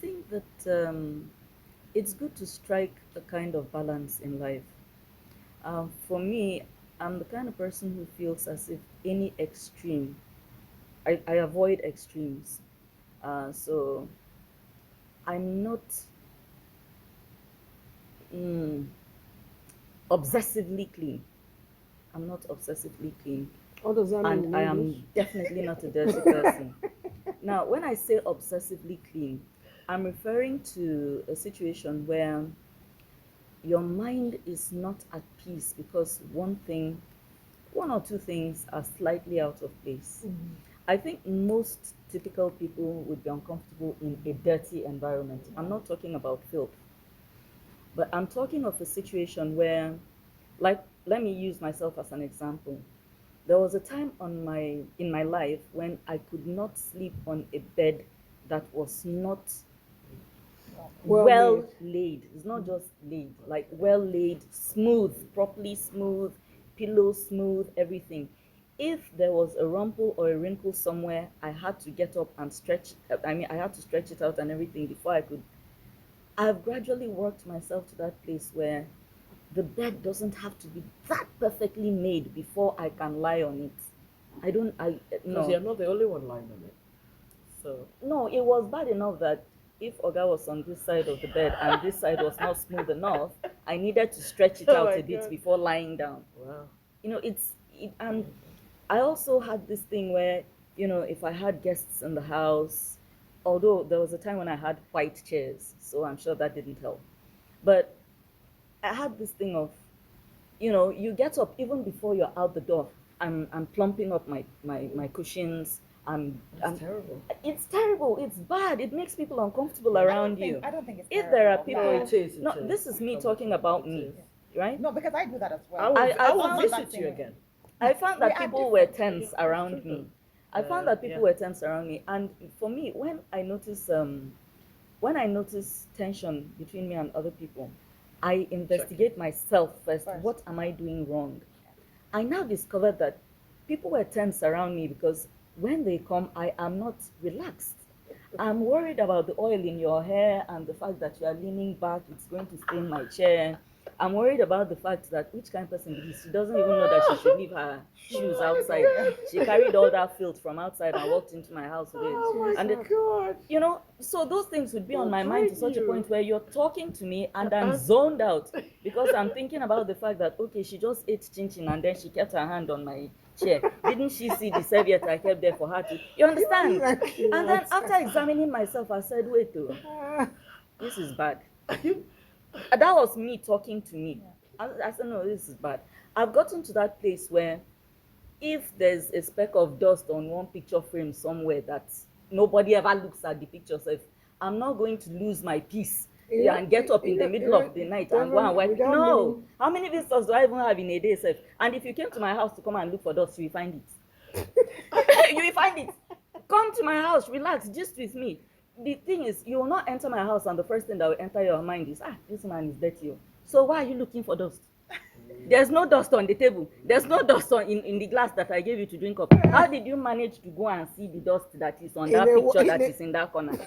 think that it's good to strike a kind of balance in life. For me, I'm the kind of person who feels as if any extreme, I avoid extremes. So I'm not mm, obsessively clean. I'm not obsessively clean. What does that mean And in I English? am definitely not a dirty person. Now, when I say obsessively clean, I'm referring to a situation where your mind is not at peace because one or two things are slightly out of place. I think most typical people would be uncomfortable in a dirty environment. I'm not talking about filth, but I'm talking of a situation where, like, let me use myself as an example. There was a time in my life when I could not sleep on a bed that was not Well well made. laid. It's not just laid, like well laid, smooth, properly smooth, pillow smooth, everything. If there was a rumple or a wrinkle somewhere, I had to get up and stretch. I had to stretch it out and everything before I could. I've gradually worked myself to that place where the bed doesn't have to be that perfectly made before I can lie on it. I don't, I, Because no, you're not the only one lying on it. So no, it was bad enough that if Oga was on this side of the bed and this side was not smooth enough, I needed to stretch it oh out my a bit god. before lying down. Wow. And I also had this thing where, if I had guests in the house, although there was a time when I had white chairs, so I'm sure that didn't help. But I had this thing of, you get up even before you're out the door. I'm plumping up my cushions. That's terrible. It's terrible. It's bad. It makes people uncomfortable around you. I don't think it's If there are terrible. people, No, it is. It no, is. this is me Come talking on, about it me, is. right? No, because I do that as I well. will. I will I'm not that visit you same. again. I found We that are people were different. tense around me. I found that people Yeah. were tense around me, and for me, when I notice tension between me and other people, I investigate myself first. First. What am I doing wrong? I now discovered that people were tense around me because when they come, I am not relaxed. I'm worried about the oil in your hair and the fact that you are leaning back, it's going to stain my chair. I'm worried about the fact that which kind of person it is. She doesn't even know that she should leave her shoes outside. She carried all that filth from outside and walked into my house with it. Oh my And god. so those things would be on They'll my mind to drain such a you. point where you're talking to me and I'm zoned out because I'm thinking about the fact that, okay, she just ate chin chin and then she kept her hand on my chair. Didn't she see the serviette I kept there for her to? You understand? And then after examining myself, I said, wait, this is bad. That was me talking to me. I said, no, this is bad. I've gotten to that place where if there's a speck of dust on one picture frame somewhere that nobody ever looks at the picture, so if I'm not going to lose my peace and get up in the middle of the night and go and wipe it. No. How many visitors do I even have in a day, sef? And if you came to my house to come and look for dust, you will find it. You will find it. Come to my house, relax, gist with me. The thing is, you will not enter my house and the first thing that will enter your mind is, this man is dirty. So why are you looking for dust? There's no dust on the table. There's no dust in the glass that I gave you to drink up. How did you manage to go and see the dust that is on that picture that is in that corner?